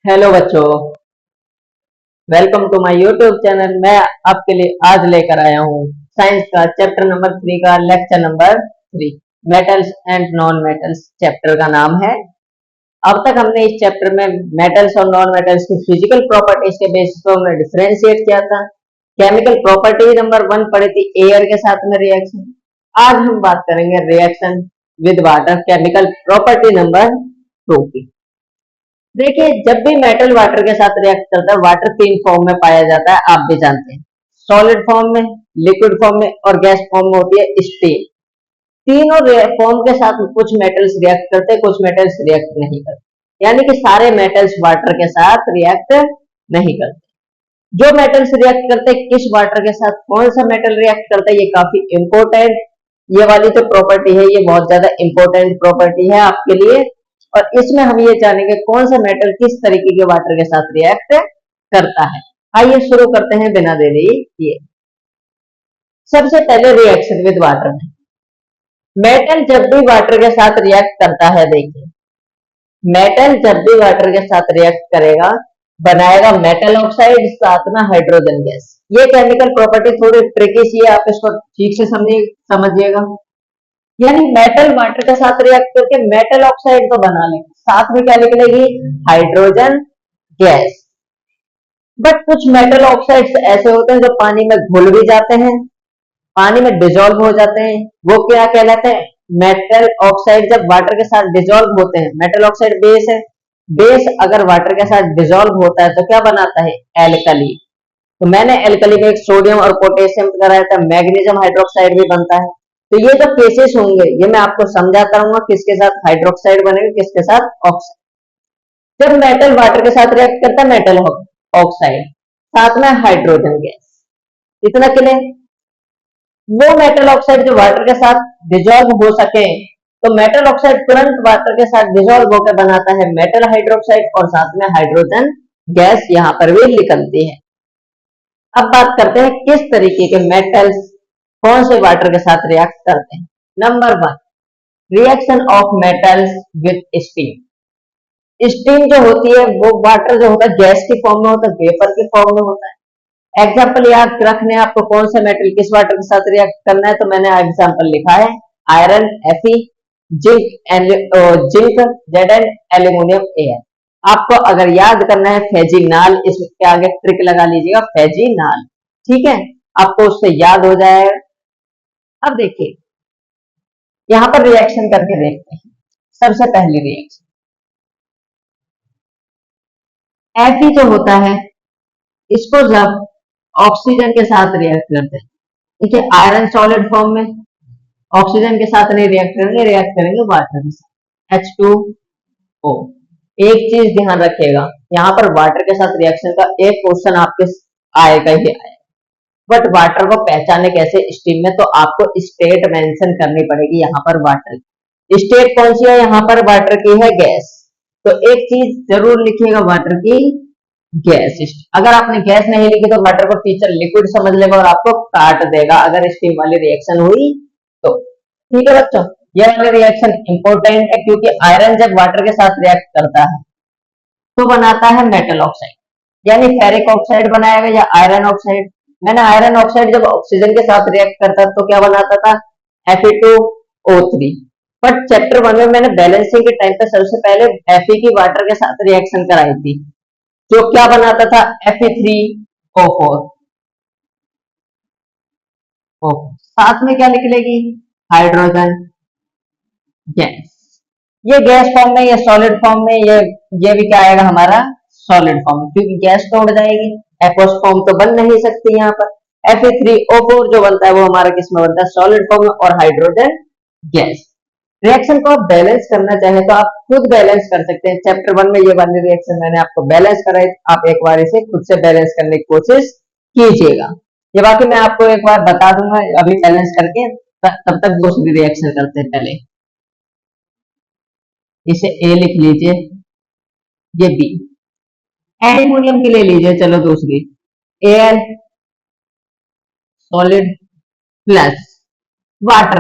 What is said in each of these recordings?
Hello बच्चों, welcome to my YouTube channel. मैं आपके लिए आज लेकर आया हूँ साइंस का चैप्टर नंबर 3 का lecture number 3, metals and non metals. Chapter का नाम है। अब तक हमने इस चैप्टर में मेटल्स और नॉन मेटल्स की फिजिकल प्रॉपर्टीज के बेसिस पर हमने डिफरेंशिएट किया था। केमिकल प्रॉपर्टी नंबर 1 पढ़ी थी, एयर के साथ में रिएक्शन। आज हम बात करेंगे reaction with water, chemical property number 2 की। देखिए, जब भी मेटल वाटर के साथ रिएक्ट करता है, वाटर 3 फॉर्म में पाया जाता है, आप भी जानते हैं। सॉलिड फॉर्म में, लिक्विड फॉर्म में और गैस फॉर्म में होती है स्टीम। तीनों फॉर्म के साथ कुछ मेटल्स रिएक्ट करते हैं, कुछ मेटल्स रिएक्ट नहीं करते। यानी कि सारे मेटल्स वाटर के साथ रिएक्ट नहीं करते। जो मेटल्स रिएक्ट करते हैं, किस वाटर के साथ कौन सा मेटल रिएक्ट करता है, ये काफी इंपॉर्टेंट, ये वाली जो प्रॉपर्टी है ये बहुत ज्यादा इंपॉर्टेंट प्रॉपर्टी है आपके लिए। और इसमें हम ये जानेंगे कौन सा मेटल किस तरीके के वाटर के साथ रिएक्ट करता है। आइए शुरू करते हैं बिना देरी किए। सबसे पहले रिएक्शन विद वाटर में मेटल जब भी वाटर के साथ रिएक्ट करता है, देखिए मेटल जब भी वाटर के साथ रिएक्ट करेगा, बनाएगा मेटल ऑक्साइड, साथ में हाइड्रोजन गैस। ये केमिकल प्रॉपर्टी थोड़ी ट्रिकी सी है, आप इसको ठीक से समझिएगा। यानी मेटल वाटर के साथ रिएक्ट करके मेटल ऑक्साइड तो बना लेंगे, साथ में क्या निकलेगी, हाइड्रोजन गैस। बट कुछ मेटल ऑक्साइड्स ऐसे होते हैं जो पानी में घुल भी जाते हैं, पानी में डिजोल्व हो जाते हैं। वो क्या कहलाते हैं, मेटल ऑक्साइड। जब वाटर के साथ डिजोल्व होते हैं, मेटल ऑक्साइड बेस है, बेस अगर वाटर के साथ डिजोल्व होता है तो क्या बनाता है, एल्कली। तो मैंने एल्कली में एक सोडियम और पोटेशियम कराया था, मैग्नीशियम हाइड्रोक्साइड भी बनता है। तो ये जो केसेस होंगे ये मैं आपको समझाता रहूंगा, किसके साथ हाइड्रोक्साइड बनेगा, किसके साथ ऑक्साइड। जब मेटल वाटर के साथ रिएक्ट करता है, मेटल ऑक्साइड, साथ में हाइड्रोजन गैस, इतना क्लियर। वो मेटल ऑक्साइड जो वाटर के साथ डिजोल्व हो सके, तो मेटल ऑक्साइड तुरंत वाटर के साथ डिजोल्व होकर बनाता है मेटल हाइड्रोक्साइड, और साथ में हाइड्रोजन गैस यहाँ पर भी निकलती है। अब बात करते हैं किस तरीके के मेटल्स कौन से वाटर के साथ रिएक्ट करते हैं। Number 1, reaction of metals with steam. Steam जो होती है वो वाटर जो होता है गैस की फॉर्म में होता है, वेपर की फॉर्म में होता है। एग्जाम्पल याद रखने आपको, कौन सा मेटल किस वाटर के साथ रिएक्ट करना है, तो मैंने एग्जाम्पल लिखा है iron Fe, zinc Zn, aluminium Al। आपको अगर याद करना है फेजिनाल, इसके आगे ट्रिक लगा लीजिएगा, फेजिनाल, ठीक है, आपको उससे याद हो जाएगा। अब देखिए यहां पर रिएक्शन करके देखते हैं। सबसे पहली रिएक्शन Fe जो होता है, इसको जब ऑक्सीजन के साथ रिएक्ट करते हैं, देखिए आयरन सॉलिड फॉर्म में, ऑक्सीजन के साथ नहीं रिएक्ट करेंगे, रिएक्ट करेंगे वाटर के साथ, H2O। एक चीज ध्यान रखिएगा, यहाँ पर वाटर के साथ रिएक्शन का एक क्वेश्चन आपके आएगा ही आएगा। बट वाटर को पहचाने कैसे स्टीम में, तो आपको स्टेट मेंशन करनी पड़ेगी। यहाँ पर वाटर स्टेट कौन सी है, यहाँ पर वाटर की है गैस। तो एक चीज जरूर लिखिएगा, वाटर की गैस। अगर आपने गैस नहीं लिखी तो वाटर को टीचर लिक्विड समझ लेगा और आपको काट देगा अगर स्टीम वाली रिएक्शन हुई तो। ठीक है बच्चों, यह वाली रिएक्शन इंपॉर्टेंट है, क्योंकि आयरन जब वाटर के साथ रिएक्ट करता है तो बनाता है मेटल ऑक्साइड, यानी फेरिक ऑक्साइड बनाएगा या आयरन ऑक्साइड। मैंने आयरन ऑक्साइड जब ऑक्सीजन के साथ रिएक्ट करता तो क्या बनाता था, Fe2O3। बट चैप्टर 1 में मैंने बैलेंसिंग के टाइम पे सबसे पहले Fe की वाटर के साथ रिएक्शन कराई थी, जो क्या बनाता था, Fe3O4। साथ में क्या निकलेगी, हाइड्रोजन गैस। ये गैस फॉर्म में, ये सॉलिड फॉर्म में, ये भी क्या आएगा हमारा, सॉलिड फॉर्म, क्योंकि गैस तो उड़ जाएगी, एक्वस फॉर्म तो बन नहीं सकती। यहाँ पर Fe3O4 जो बनता है वो हमारा किसमें बनता है, सॉलिड फॉर्म में, और हाइड्रोजन गैस। रिएक्शन को आप बैलेंस करना चाहे तो आप खुद बैलेंस कर सकते हैं। चैप्टर 1 में ये वाली रिएक्शन मैंने आपको बैलेंस कराई, आप एक बार इसे खुद से बैलेंस करने की कोशिश कीजिएगा। ये बाकी मैं आपको एक बार बता दूंगा अभी बैलेंस करके, तब तक दूसरी रिएक्शन करते हैं। पहले इसे ए लिख लीजिए, ये बी। एल्यूमिनियम की ले लीजिए, चलो दूसरी, Al solid plus water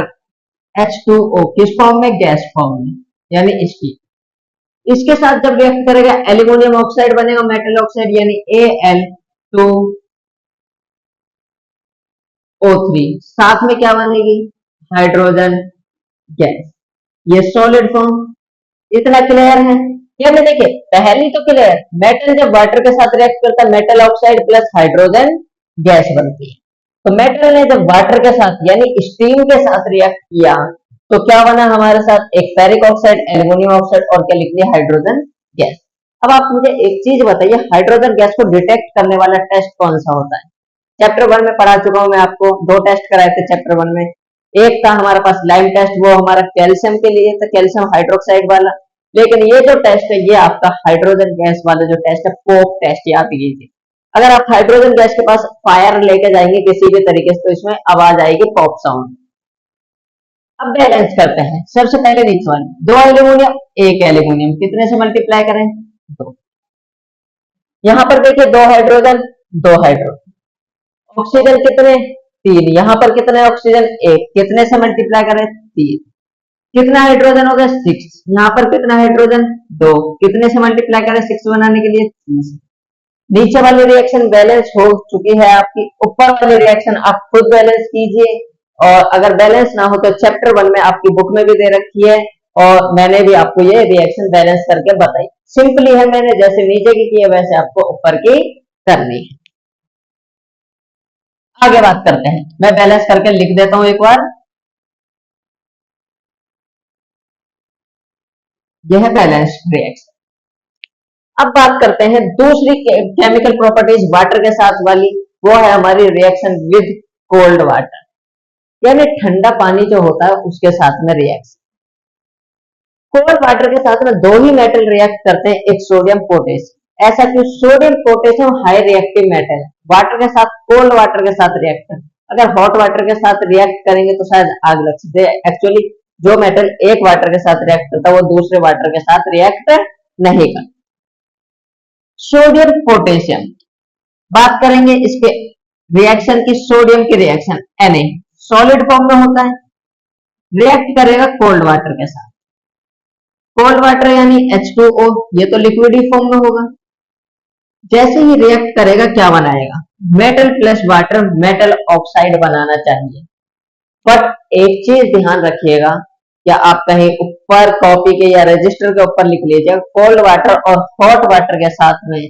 H2O, किस फॉर्म में, गैस फॉर्म में, यानी स्टीम। इसके साथ जब रिएक्ट करेगा एल्यूमिनियम ऑक्साइड बनेगा, मेटल ऑक्साइड, यानी Al2O3। साथ में क्या बनेगी? Hydrogen gas. ये सॉलिड फॉर्म। इतना क्लियर है? ये में देखिए पहली तो क्लियर, मेटल जब वाटर के साथ रिएक्ट करता है metal oxide plus hydrogen gas बनती है। तो मेटल ने जब वाटर के साथ यानी स्टीम के साथ रिएक्ट किया तो क्या बना हमारे साथ? एक फेरिक ऑक्साइड, एल्यूमिनियम ऑक्साइड और क्या लिख लिया? Hydrogen gas. अब आप मुझे एक चीज बताइए, हाइड्रोजन गैस को डिटेक्ट करने वाला टेस्ट कौन सा होता है? चैप्टर 1 में पढ़ा चुका हूं मैं आपको, दो टेस्ट कराए थे चैप्टर 1 में। एक था हमारे पास लाइम टेस्ट, वो हमारा कैल्शियम के लिए था, कैल्शियम हाइड्रोक्साइड वाला। लेकिन ये जो टेस्ट है ये आपका हाइड्रोजन गैस वाला जो टेस्ट है, पोप टेस्ट, याद कीजिए। अगर आप हाइड्रोजन गैस के पास फायर लेके जाएंगे किसी भी तरीके से तो इसमें आवाज आएगी पॉप साउंड। अब बैलेंस करते हैं। सबसे पहले नीचे वाले, दो एल्यूमिनियम एक एल्यूमिनियम, कितने से मल्टीप्लाई करें? दो। यहां पर देखिए दो हाइड्रोजन, दो हाइड्रोजन। ऑक्सीजन कितने? तीन। यहां पर कितने ऑक्सीजन? एक। कितने से मल्टीप्लाई करें? तीन। कितना हाइड्रोजन हो गया? सिक्स। यहाँ पर कितना हाइड्रोजन? दो। कितने से मल्टीप्लाई करें सिक्स बनाने के लिए? तीन से। नीचे वाली रिएक्शन बैलेंस हो चुकी है आपकी, ऊपर वाली रिएक्शन आप खुद बैलेंस कीजिए। और अगर बैलेंस ना हो तो चैप्टर 1 में आपकी बुक में भी दे रखी है और मैंने भी आपको ये रिएक्शन बैलेंस करके बताई। सिंपली है, मैंने जैसे नीचे की है वैसे आपको ऊपर की करनी है। आगे बात करते हैं, मैं बैलेंस करके लिख देता हूं एक बार। यह बैलेंस रिएक्शन। अब बात करते हैं दूसरी केमिकल प्रॉपर्टीज वाटर के साथ वाली, वो है हमारी रिएक्शन विद कोल्ड वाटर, यानी ठंडा पानी जो होता है उसके साथ में रिएक्शन। कोल्ड वाटर के साथ में दो ही मेटल रिएक्ट करते हैं, एक सोडियम पोटेशियम। ऐसा क्यों? Sodium potassium high reactive metal है, वाटर के साथ, कोल्ड वाटर के साथ रिएक्ट कर, अगर हॉट वाटर के साथ रिएक्ट करेंगे तो शायद आग लग सकती है। एक्चुअली जो मेटल एक वाटर के साथ रिएक्ट करता है वो दूसरे वाटर के साथ रिएक्ट नहीं करता। सोडियम पोटेशियम, बात करेंगे इसके रिएक्शन की, सोडियम की रिएक्शन Na सॉलिड फॉर्म में होता है, रिएक्ट करेगा कोल्ड वाटर के साथ। कोल्ड वाटर यानी H2O, ये तो लिक्विड ही फॉर्म में होगा। जैसे ही रिएक्ट करेगा क्या बनाएगा? Metal plus water, metal oxide बनाना चाहिए। बट एक चीज ध्यान रखिएगा, या आप कहीं ऊपर कॉपी के या रजिस्टर के ऊपर लिख लीजिए, कोल्ड वाटर और हॉट वाटर के साथ में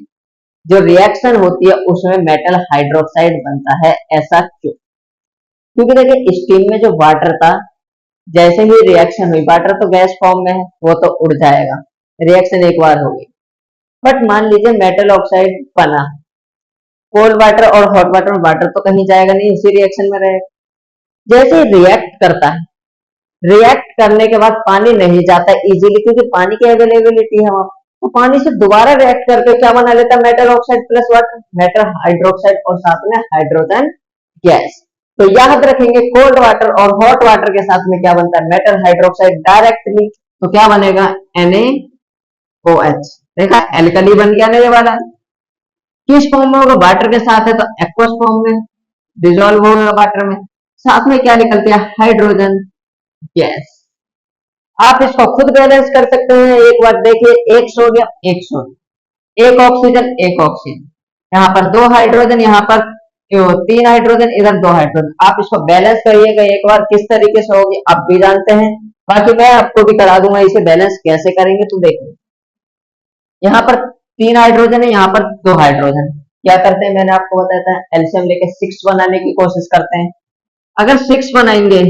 जो रिएक्शन होती है उसमें मेटल हाइड्रोक्साइड बनता है। ऐसा क्यों? क्योंकि देखिए स्टीम में जो वाटर था, जैसे ही रिएक्शन हुई, वाटर तो गैस फॉर्म में है, वो तो उड़ जाएगा, रिएक्शन एक बार हो गई। बट मान लीजिए मेटल ऑक्साइड बना, कोल्ड वाटर और हॉट वाटर में वाटर तो कहीं जाएगा नहीं, उसी रिएक्शन में रहेगा। जैसे ही रिएक्ट करता है, रिएक्ट करने के बाद पानी नहीं जाता इजीली, क्योंकि पानी की अवेलेबिलिटी है वहां, तो पानी से दोबारा रिएक्ट करके क्या बना लेता है? Metal oxide plus water, metal hydroxide और साथ में हाइड्रोजन गैस। तो याद रखेंगे कोल्ड वाटर और हॉट वाटर के साथ में क्या बनता है? मेटल हाइड्रोक्साइड डायरेक्टली, तो क्या बनेगा? NaOH। देखा, एल्कली बन गया ना ये वाला। किस फॉर्म में होगा? वाटर के साथ है तो एक्वस फॉर्म में डिजोल्व होगा वाटर में, साथ में क्या निकलती है? Hydrogen gas. आप इसको खुद बैलेंस कर सकते हैं। एक बार देखिए, एक सोडियम एक सोडियम, एक ऑक्सीजन एक ऑक्सीजन, यहाँ पर दो हाइड्रोजन, यहाँ पर तीन हाइड्रोजन, इधर दो हाइड्रोजन। आप इसको बैलेंस करिएगा एक बार, किस तरीके से होगी आप भी जानते हैं, बाकी मैं आपको भी करा दूंगा इसे बैलेंस कैसे करेंगे। तो देखिए यहाँ पर तीन हाइड्रोजन है, यहाँ पर दो हाइड्रोजन, क्या करते हैं मैंने आपको बताया था, एलसीएम लेके सिक्स बनाने की कोशिश करते हैं। अगर सिक्स बनाएंगे,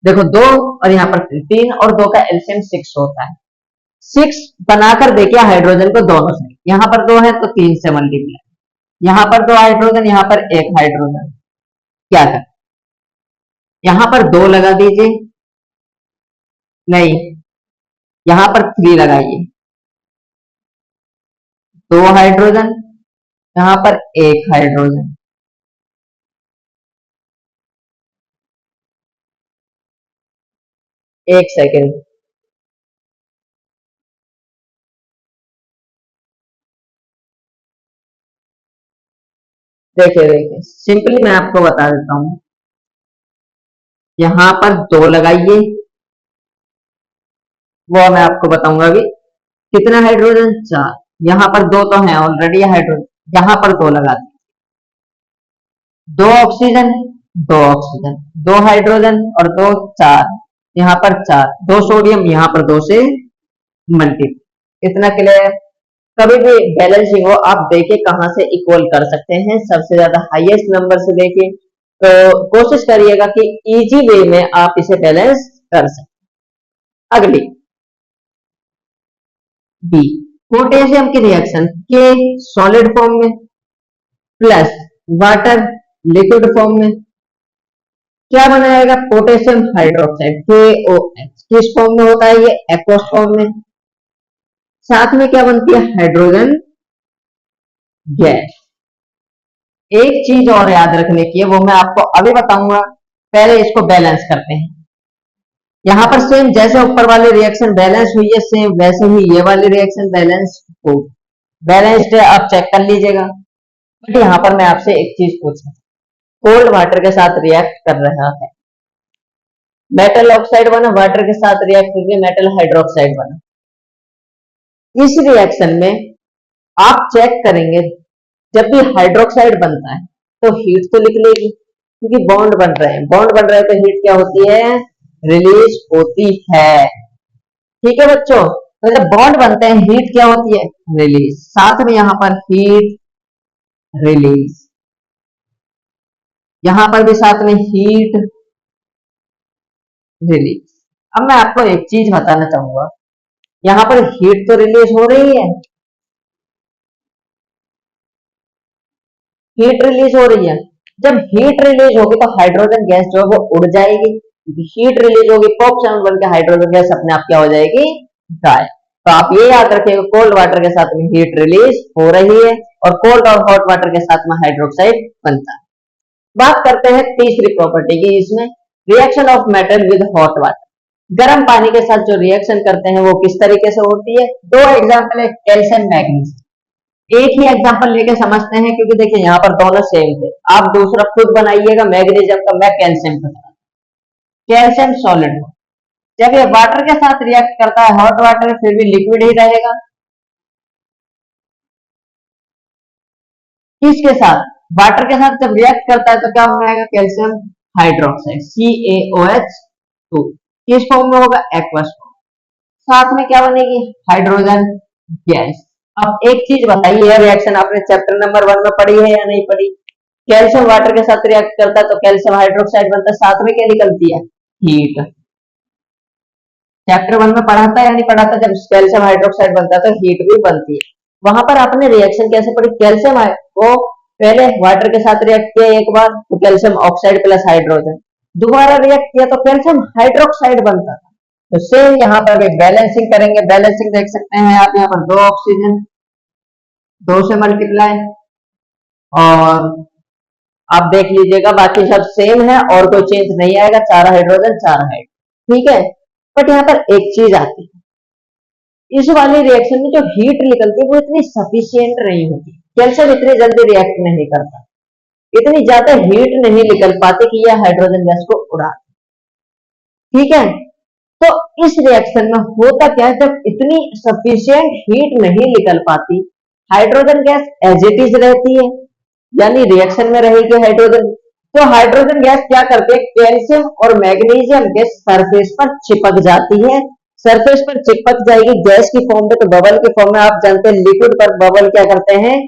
देखो दो और यहाँ पर तीन और दो का एलसीएम सिक्स होता है। सिक्स बनाकर देखिए हाइड्रोजन को दोनों से, यहाँ पर दो है तो तीन से मल्टीप्लाई, यहाँ पर दो हाइड्रोजन, यहाँ पर एक हाइड्रोजन, क्या कर, यहाँ पर दो लगा दीजिए, नहीं यहाँ पर थ्री लगाइए, दो हाइड्रोजन, यहाँ पर एक हाइड्रोजन, एक सेकेंड, देखिए देखिए सिंपली मैं आपको बता देता हूं, यहां पर दो लगाइए, वो मैं आपको बताऊंगा अभी। कितना हाइड्रोजन? 4। यहाँ पर 2 तो है ऑलरेडी हाइड्रोजन, यहाँ पर 2 लगा दें। 2 ऑक्सीजन, 2 ऑक्सीजन, 2 हाइड्रोजन और 2, 4। यहाँ पर 4, 2 सोडियम, यहाँ पर 2 से मल्टीप्लाई। इतना क्लियर? कभी भी बैलेंसिंग हो आप देखे कहां से इक्वल कर सकते हैं, सबसे ज्यादा हाईएस्ट नंबर से देखे, तो कोशिश करिएगा कि इजी वे में आप इसे बैलेंस कर सकें। अगली बी, पोटेशियम की रिएक्शन के सॉलिड फॉर्म में प्लस वाटर लिक्विड फॉर्म में क्या बनाएगा? Potassium hydroxide KOH। किस फॉर्म में होता है ये? एक्वस फॉर्म में। साथ में क्या बनती है? Hydrogen gas. एक चीज और याद रखने की है, वो मैं आपको अभी बताऊंगा, पहले इसको बैलेंस करते हैं। यहां पर सेम जैसे ऊपर वाली रिएक्शन बैलेंस हुई है, सेम वैसे ही ये वाली रिएक्शन बैलेंस हो। बैलेंस्ड है, आप चेक कर लीजिएगा। बट यहां पर मैं आपसे एक चीज पूछूं, कोल्ड वाटर के साथ रिएक्ट कर रहा है, मेटल ऑक्साइड बना, वाटर के साथ रिएक्ट करके मेटल हाइड्रोक्साइड बना। इस रिएक्शन में आप चेक करेंगे, जब भी हाइड्रोक्साइड बनता है तो हीट तो निकलेगी, क्योंकि बॉन्ड बन रहे हैं, बॉन्ड बन रहे हैं तो हीट क्या होती है? रिलीज होती है। ठीक है बच्चों, तो जब बॉन्ड बनते हैं हीट क्या होती है? रिलीज। साथ में यहां पर हीट रिलीज, यहां पर भी साथ में हीट रिलीज। अब मैं आपको एक चीज बताना चाहूंगा, यहां पर हीट तो रिलीज हो रही है, हीट रिलीज हो रही है। जब हीट रिलीज होगी तो हाइड्रोजन गैस जो है वो उड़ जाएगी, क्योंकि हीट रिलीज होगी, पॉप साउंड बन के हाइड्रोजन गैस अपने आप क्या हो जाएगी? गायब। तो आप ये याद रखिएगा, कोल्ड वाटर के साथ में हीट रिलीज हो रही है और कोल्ड और हॉट वाटर के साथ में हाइड्रोक्साइड बनता है। बात करते हैं तीसरी प्रॉपर्टी की, इसमें reaction of metal with hot water. गर्म पानी के साथ जो रिएक्शन करते हैं वो किस तरीके से होती है? दो एग्जांपल है, कैल्शियम मैग्नीशियम। एक ही एग्जांपल लेके समझते हैं, क्योंकि देखिए यहाँ पर दोनों सेम थे। आप दूसरा खुद बनाइएगा मैग्नीशियम का, मैं कैल्शियम का। कैल्शियम सॉलिड हो, जब ये वाटर के साथ रिएक्ट करता है, हॉट वाटर फिर भी लिक्विड ही रहेगा। किसके साथ? वाटर के साथ जब रिएक्ट करता है तो क्या हो जाएगा? Calcium hydroxide CaOH2। किस फॉर्म में होगा? Aqueous form. साथ में क्या बनेगी? Hydrogen gas. अब एक चीज बताइए, यह रिएक्शन आपने चैप्टर नंबर 1 में पढ़ी है या नहीं पढ़ी? कैल्शियम वाटर के साथ रिएक्ट करता है तो कैल्शियम हाइड्रोक्साइड बनता है, साथ में क्या निकलती है? हीट। चैप्टर 1 में पढ़ा था या नहीं पढ़ा था? जब कैल्शियम हाइड्रोक्साइड बनता है तो हीट भी बनती है। वहां पर आपने रिएक्शन कैसे पढ़ी? कैल्शियम को पहले वाटर के साथ रिएक्ट किया एक बार तो कैल्शियम ऑक्साइड प्लस हाइड्रोजन, दोबारा रिएक्ट किया तो कैल्शियम हाइड्रोक्साइड बनता था। तो सेम यहाँ पर भी बैलेंसिंग करेंगे। बैलेंसिंग देख सकते हैं आप, यहाँ पर 2 ऑक्सीजन, 2 से मल्टीप्लाई, और आप देख लीजिएगा बाकी सब सेम है और कोई चेंज नहीं आएगा, 4 हाइड्रोजन 4 हाइड। ठीक है, बट यहाँ पर एक चीज आती है, इस वाली रिएक्शन में जो हीट निकलती है वो इतनी सफिशियंट नहीं होती। कैल्शियम इतनी जल्दी रिएक्ट नहीं करता, इतनी ज्यादा हीट नहीं निकल पाती कि यह हाइड्रोजन गैस को उड़ा। ठीक है, तो इस रिएक्शन में होता क्या है, जब इतनी सफिशियंट हीट नहीं निकल पाती, hydrogen gas as it is रहती है, यानी रिएक्शन में रहेगी हाइड्रोजन। तो हाइड्रोजन गैस क्या करती है? कैल्शियम और मैग्नीशियम के सरफेस पर चिपक जाती है। सरफेस पर चिपक जाएगी गैस की फॉर्म में, तो बबल की फॉर्म में। आप जानते हैं लिक्विड पर बबल क्या करते हैं?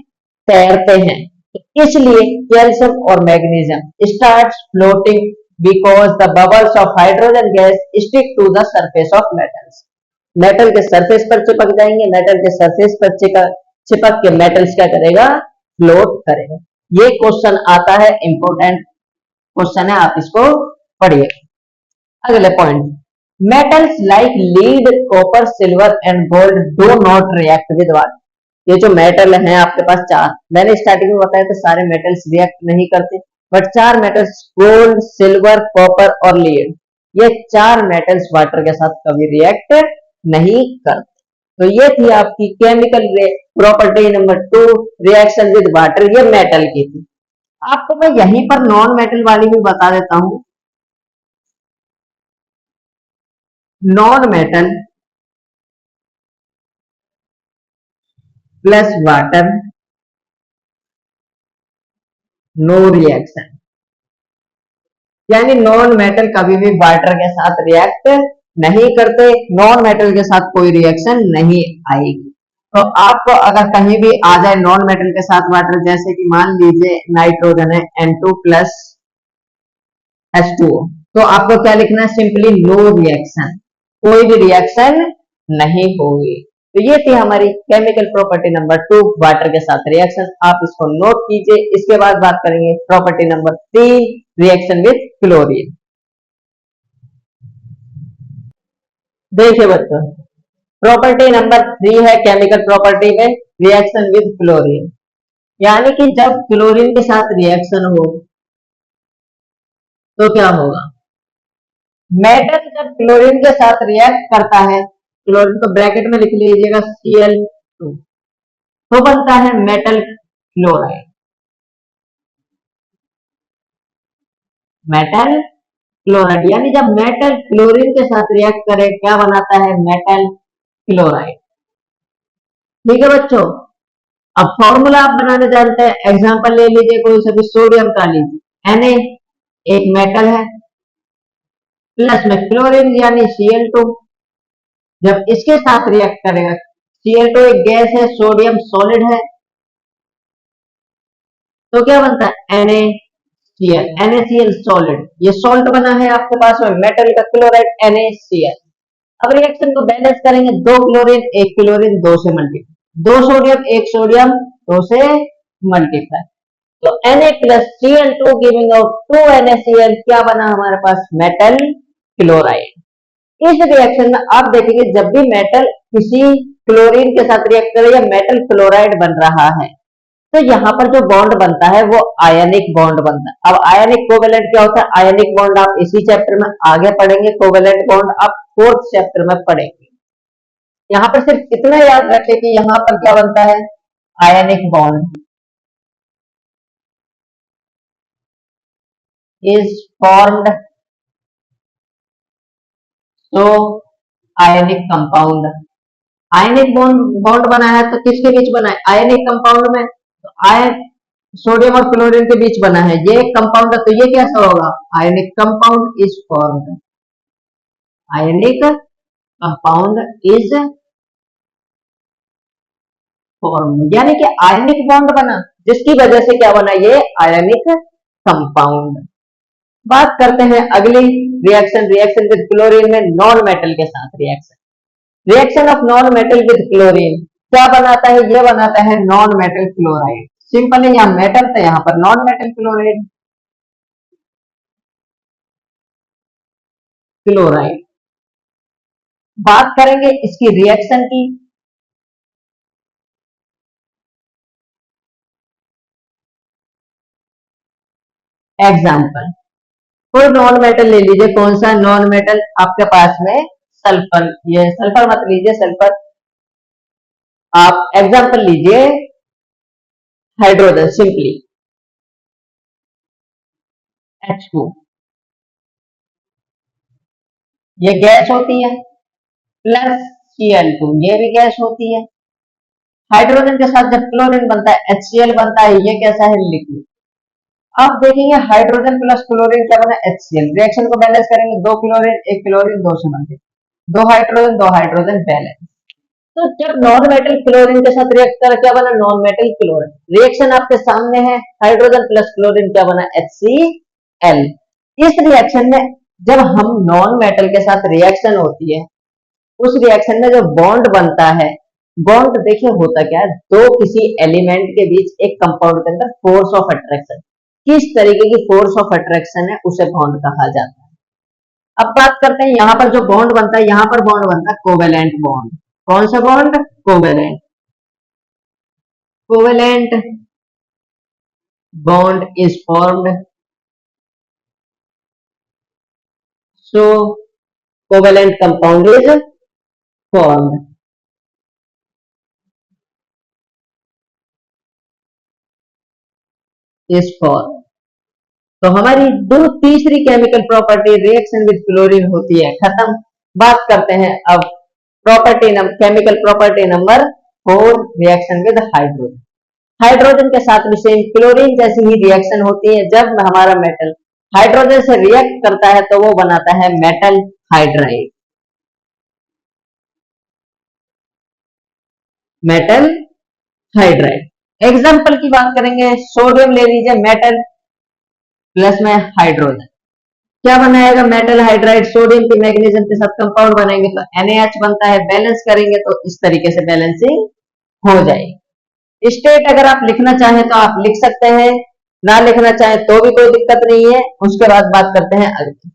तैरते हैं। तो इसलिए कैल्शियम और magnesium start floating because the bubbles of hydrogen gas stick to the surface of metals। Metal के सरफेस पर चिपक जाएंगे, मेटल के सरफेस पर चिपक के मेटल्स क्या करेगा? फ्लोट करेगा। ये क्वेश्चन आता है, इंपॉर्टेंट क्वेश्चन है, आप इसको पढ़िए। अगले point, metals like lead, copper, silver and gold do not react with water. ये जो मेटल है आपके पास 4, मैंने स्टार्टिंग में बताया था सारे मेटल्स रिएक्ट नहीं करते, but 4 metals gold, silver, copper और लीड, ये 4 मेटल्स वाटर के साथ कभी रिएक्ट नहीं करते। तो ये थी आपकी chemical property number 2, reaction with water, ये मेटल की थी। आपको मैं यहीं पर नॉन मेटल वाली भी बता देता हूं। Non metal plus water, no reaction. यानी नॉन मेटल कभी भी वाटर के साथ रिएक्ट नहीं करते, नॉन मेटल के साथ कोई रिएक्शन नहीं आएगी। तो आपको अगर कहीं भी आ जाए नॉन मेटल के साथ वाटर, जैसे कि मान लीजिए नाइट्रोजन है N2 प्लस H2O, तो आपको क्या लिखना है? सिंपली नो रिएक्शन, कोई भी रिएक्शन नहीं होगी। तो ये थी हमारी केमिकल प्रॉपर्टी नंबर 2, वाटर के साथ रिएक्शन। आप इसको नोट कीजिए। इसके बाद बात करेंगे property number 3, reaction with chlorine. देखिए बच्चों, प्रॉपर्टी नंबर 3 है केमिकल प्रॉपर्टी में रिएक्शन विद क्लोरीन। यानी कि जब क्लोरीन के साथ रिएक्शन हो तो क्या होगा? मेटल जब क्लोरीन के साथ रिएक्ट करता है, क्लोरीन को ब्रैकेट में लिख लीजिएगा Cl2, तो बनता है मेटल क्लोराइड। मेटल क्लोराइड यानी जब मेटल क्लोरीन के साथ रिएक्ट करे क्या बनाता है? Metal chloride. ठीक है बच्चों, अब फॉर्मूला आप बनाने जानते हैं। एग्जांपल ले लीजिए कोई सा भी, सोडियम का लीजिए, Na एक मेटल है, प्लस में क्लोरीन यानी Cl2, जब इसके साथ रिएक्ट करेगा, Cl2 एक गैस है, सोडियम सॉलिड है, तो क्या बनता है? NaCl, NaCl सॉलिड, ये सॉल्ट बना है आपके पास में, मेटल का क्लोराइड NaCl। अब रिएक्शन को बैलेंस करेंगे, 2 क्लोरीन 1 क्लोरीन 2 से मल्टीप्लाई, 2 सोडियम 1 सोडियम 2 से मल्टीप्लाई, तो Na plus Cl2 giving out 2 NaCl, क्या बना हमारे पास? Metal chloride. इस रिएक्शन में आप देखेंगे जब भी मेटल किसी क्लोरीन के साथ रिएक्ट करे या मेटल क्लोराइड बन रहा है, तो यहाँ पर जो बॉन्ड बनता है वो आयनिक बॉन्ड बनता है। अब आयनिक कोवेलेंट क्या होता है? आयनिक बॉन्ड आप इसी चैप्टर में आगे पढ़ेंगे, कोवेलेंट बॉन्ड आप 4th चैप्टर में पढ़ेंगे। यहाँ पर सिर्फ इतना याद रखें कि यहाँ पर क्या बनता है? आयनिक बॉन्ड इज फॉर्म्ड, तो आयनिक कंपाउंड, आयनिक बॉन्ड बना है तो किसके बीच बना है? आयनिक कंपाउंड में, तो आयन सोडियम और क्लोरीन के बीच बना है, ये कंपाउंड है, तो ये कैसा होगा? Ionic compound is formed, ionic compound is formed, यानी कि आयनिक बॉन्ड बना, जिसकी वजह से क्या बना? ये आयनिक कंपाउंड। बात करते हैं अगली रिएक्शन, रिएक्शन विद क्लोरीन में नॉन मेटल के साथ reaction. Reaction of non metal with chlorine क्या बनाता है? ये बनाता है नॉन मेटल क्लोराइड। सिंपल है, यहाँ मेटल था, यहाँ पर नॉन मेटल क्लोराइड, क्लोराइड। बात करेंगे इसकी रिएक्शन की। एग्जाम्पल, कोई नॉन मेटल ले लीजिए, कौन सा नॉन मेटल आपके पास में? सल्फर। ये सल्फर मत लीजिए, सल्फर आप एग्जाम्पल लीजिए हाइड्रोजन, सिंपली H2, ये गैस होती है, प्लस Cl2, ये भी गैस होती है। हाइड्रोजन के साथ जब क्लोरीन बनता है HCl बनता है, ये कैसा है? लिक्विड। आप देखेंगे हाइड्रोजन प्लस क्लोरीन क्या बना? HCl। रिएक्शन को बैलेंस करेंगे, 2 क्लोरीन 1 क्लोरीन 2 से मल्टीप्लाई, 2 हाइड्रोजन बैलेंस। तो जब नॉन मेटल क्लोरीन के साथ रिएक्ट कर क्या बना? Non metal chlorine. रिएक्शन आपके सामने है, हाइड्रोजन प्लस क्लोरीन क्या बना? HCl। इस रिएक्शन में जब हम नॉन मेटल के साथ रिएक्शन होती है, उस रिएक्शन में जो बॉन्ड बनता है, बॉन्ड देखिए होता क्या है? दो किसी एलिमेंट के बीच एक कंपाउंड के अंदर फोर्स ऑफ अट्रैक्शन, किस तरीके की फोर्स ऑफ अट्रैक्शन है उसे बॉन्ड कहा जाता है। अब बात करते हैं यहाँ पर जो बॉन्ड बनता है, यहाँ पर बॉन्ड बनता है कोवेलेंट बॉन्ड। कौन सा bond? Covalent. Covalent bond is formed, so covalent compound is formed। is formed, तो हमारी दो तीसरी chemical property reaction with chlorine होती है खत्म। बात करते हैं अब property chemical property number four reaction with hydrogen. Hydrogen के साथ भी सेम क्लोरीन जैसी ही रिएक्शन होती है। जब हमारा मेटल हाइड्रोजन से रिएक्ट करता है तो वो बनाता है metal hydride. Metal hydride. Example की बात करेंगे, सोडियम ले लीजिए, मेटल प्लस में हाइड्रोजन, क्या बनाएगा मेटल हाइड्राइड। सोडियम के मैग्नीशियम के साथ कंपाउंड बनाएंगे तो NaH बनता है। बैलेंस करेंगे तो इस तरीके से बैलेंसिंग हो जाएगी। स्टेट अगर आप लिखना चाहें तो आप लिख सकते हैं, ना लिखना चाहें तो भी कोई दिक्कत नहीं है। उसके बाद बात करते हैं आगे।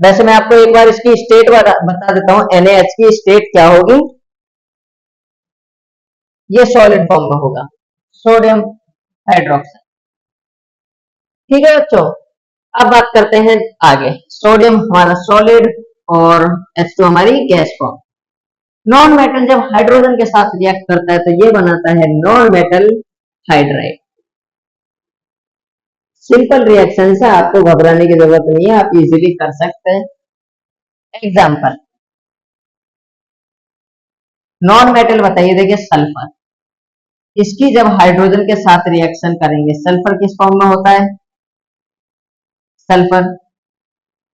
वैसे मैं आपको एक बार इसकी स्टेट बता देता हूं, NaH की स्टेट क्या होगी। ये सॉलिड फॉर्म में होगा, सोडियम हाइड्रोक्साइड। ठीक है बच्चों, अब बात करते हैं आगे। सोडियम हमारा सॉलिड और H2 हमारी गैस फॉर्म। नॉन मेटल जब हाइड्रोजन के साथ रिएक्ट करता है तो ये बनाता है non metal hydride. Simple reaction है, आपको घबराने की जरूरत नहीं है, आप इजीली कर सकते हैं। एग्जाम्पल, नॉन मेटल बताइए, देखिए सल्फर। इसकी जब हाइड्रोजन के साथ रिएक्शन करेंगे, सल्फर किस फॉर्म में होता है, सल्फर